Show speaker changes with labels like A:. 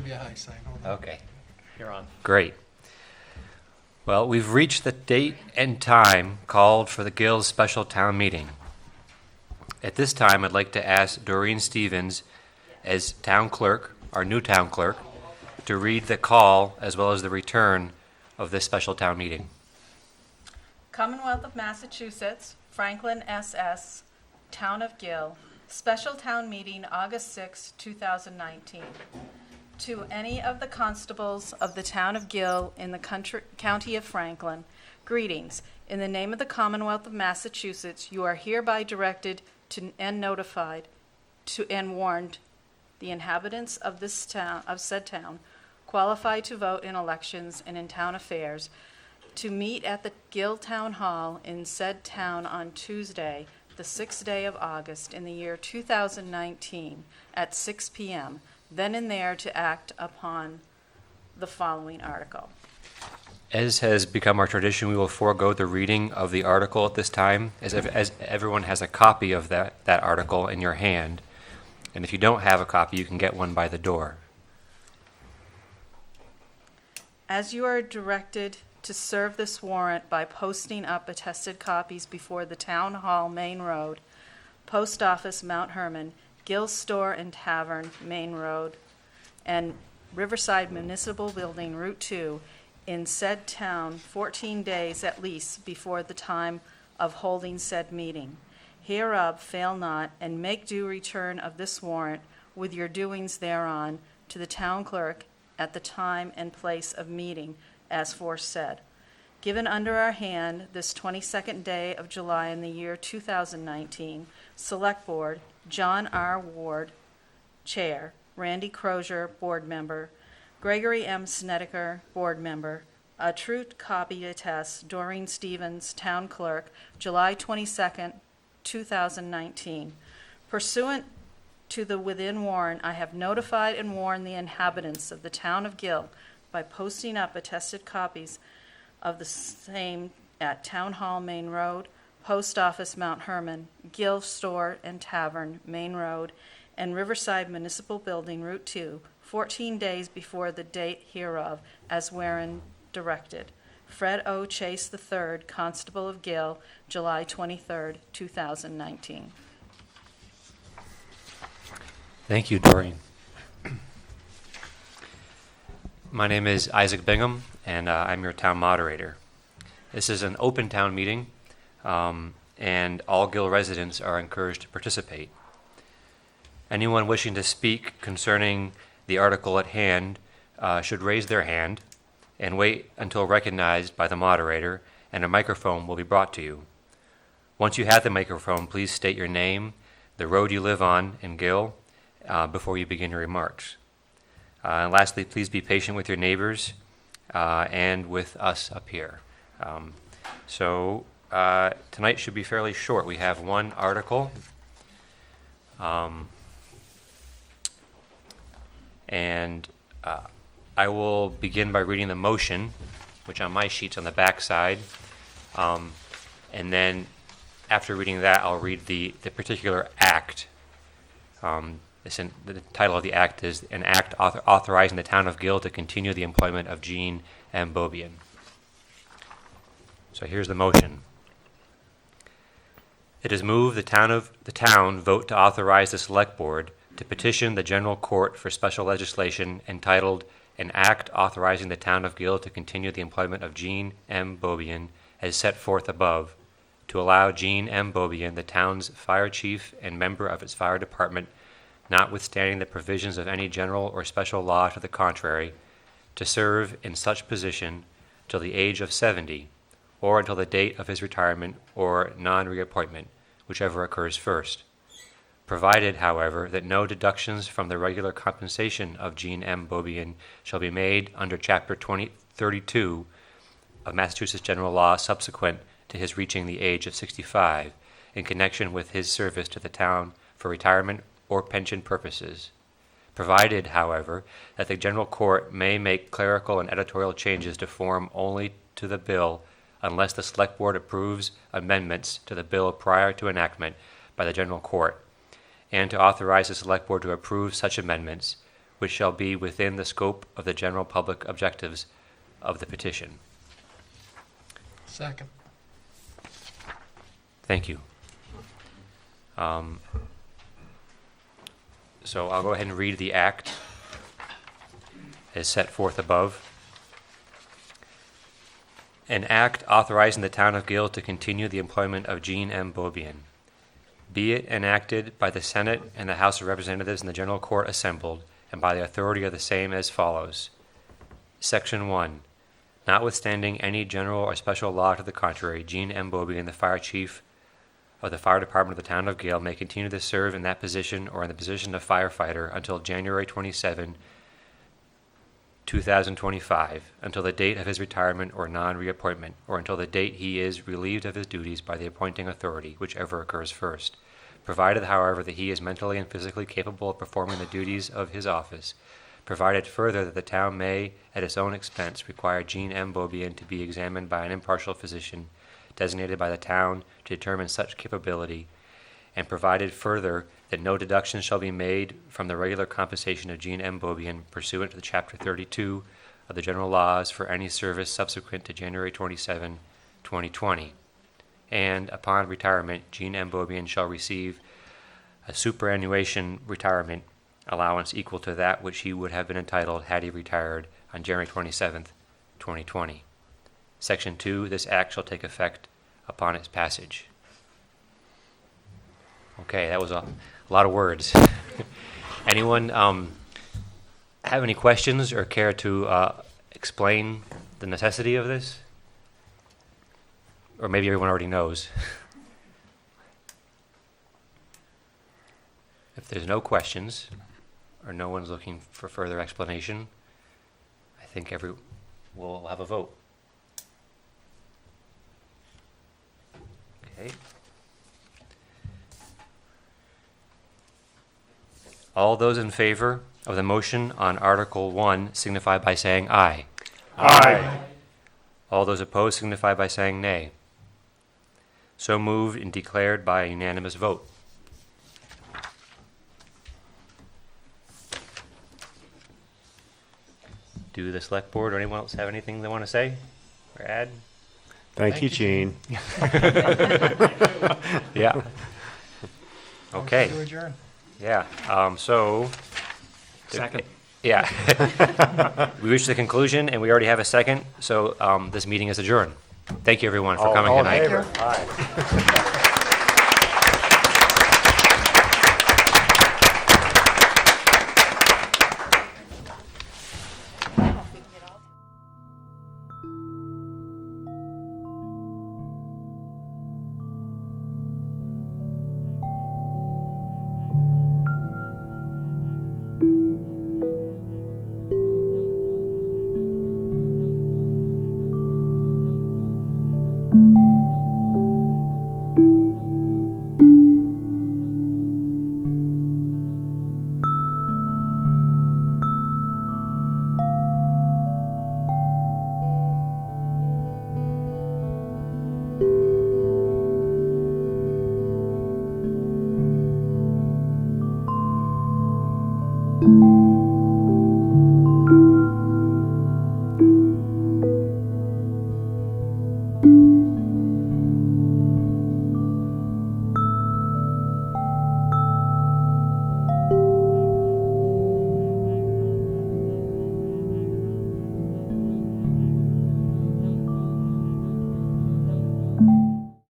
A: Yeah, I signed. Hold on.
B: Okay,
C: You're on.
B: great. Well, we've reached the date and time called for the Gill's special town meeting. At this time, I'd like to ask Doreen Stevens, as town clerk, our new town clerk, to read the call as well as the return of this special town meeting.
D: Commonwealth of Massachusetts, Franklin, SS, Town of Gill, Special Town Meeting, August 6, 2019. To any of the constables of the Town of Gill in the County of Franklin, greetings. In the name of the Commonwealth of Massachusetts, you are hereby directed to and notified to and warned the inhabitants of this town, of said town, qualified to vote in elections and in town affairs, to meet at the Gill Town Hall in said town on Tuesday, the 6th day of August in the year 2019 at 6 p.m., then and there to act upon the following article.
B: As has become our tradition, we will forego the reading of the article at this time, as everyone has a copy of that article in your hand. And if you don't have a copy, you can get one by the door.
D: As you are directed to serve this warrant by posting up attested copies before the Town Hall Main Road, Post Office Mount Herman, Gill Store and Tavern Main Road, and Riverside Municipal Building Route 2 in said town 14 days at least before the time of holding said meeting. Hereof fail not, and make due return of this warrant with your doings thereon to the town clerk at the time and place of meeting as foresaid. Given under our hand this 22nd day of July in the year 2019, Select Board, John R. Ward, Chair, Randy Crozier, Board Member, Gregory M. Snedeker, Board Member, a true copy attest, Doreen Stevens, Town Clerk, July 22nd, 2019. Pursuant to the within warrant, I have notified and warned the inhabitants of the Town of Gill by posting up attested copies of the same at Town Hall Main Road, Post Office Mount Herman, Gill Store and Tavern Main Road, and Riverside Municipal Building Route 2, 14 days before the date hereof, as wherein directed. Fred O. Chase III, Constable of Gill, July 23, 2019.
B: Thank you, Doreen. My name is Isaac Bingham, and I'm your town moderator. This is an open town meeting, and all Gill residents are encouraged to participate. Anyone wishing to speak concerning the article at hand should raise their hand and wait until recognized by the moderator, and a microphone will be brought to you. Once you have the microphone, please state your name, the road you live on in Gill, before you begin your remarks. And lastly, please be patient with your neighbors and with us up here. Tonight should be fairly short. We have one article, and I will begin by reading the motion, which on my sheet's on the back side, and then after reading that, I'll read the particular act. The title of the act is an act authorizing the town of Gill to continue the employment of Gene M. Bobian. So here's the motion. It is moved the town vote to authorize the select board to petition the general court for special legislation entitled an act authorizing the town of Gill to continue the employment of Gene M. Bobian as set forth above, to allow Gene M. Bobian, the town's fire chief and member of its fire department, notwithstanding the provisions of any general or special law to the contrary, to serve in such position till the age of 70, or until the date of his retirement or non-reappointment, whichever occurs first. Provided, however, that no deductions from the regular compensation of Gene M. Bobian shall be made under Chapter 32 of Massachusetts General Law subsequent to his reaching the age of 65, in connection with his service to the town for retirement or pension purposes. Provided, however, that the General Court may make clerical and editorial changes to form only to the bill unless the Select Board approves amendments to the bill prior to enactment by the General Court, and to authorize the Select Board to approve such amendments which shall be within the scope of the general public objectives of the petition.
A: Second.
B: Thank you. So I'll go ahead and read the act as set forth above. An act authorizing the town of Gill to continue the employment of Jean M. Beaubien. Be it enacted by the Senate and the House of Representatives in the General Court assembled, and by the authority of the same as follows. Section 1. Notwithstanding any general or special law to the contrary, Jean M. Beaubien, the fire chief of the fire department of the town of Gill, may continue to serve in that position or in the position of firefighter until January 27, 2025, until the date of his retirement or non-reappointment, or until the date he is relieved of his duties by the appointing authority, whichever occurs first, provided, however, that he is mentally and physically capable of performing the duties of his office, provided further that the town may, at its own expense, require Jean M. Beaubien to be examined by an impartial physician designated by the town to determine such capability, and provided further that no deductions shall be made from the regular compensation of Jean M. Beaubien pursuant to the Chapter 32 of the General Laws for any service subsequent to January 27, 2020. And upon retirement, Jean M. Beaubien shall receive a superannuation retirement allowance equal to that which he would have been entitled had he retired on January 27, 2020. Section 2, this act shall take effect upon its passage. Okay, that was a lot of words. Anyone have any questions or care to explain the necessity of this? Or maybe everyone already knows. If there's no questions, or no one's looking for further explanation, I think we'll have a vote. Okay. All those in favor of the motion on Article 1 signify by saying aye.
C: Aye.
B: All those opposed signify by saying nay. So moved and declared by a unanimous vote. Do the select board or anyone else have anything they want to say or add?
C: Thank you, Gene.
B: Yeah. Okay.
A: Motion to adjourn.
B: Yeah. So.
C: Second.
B: Yeah. We reached the conclusion, and we already have a second. So this meeting is adjourned. Thank you, everyone, for coming
C: All in
B: tonight.
C: favor? Aye.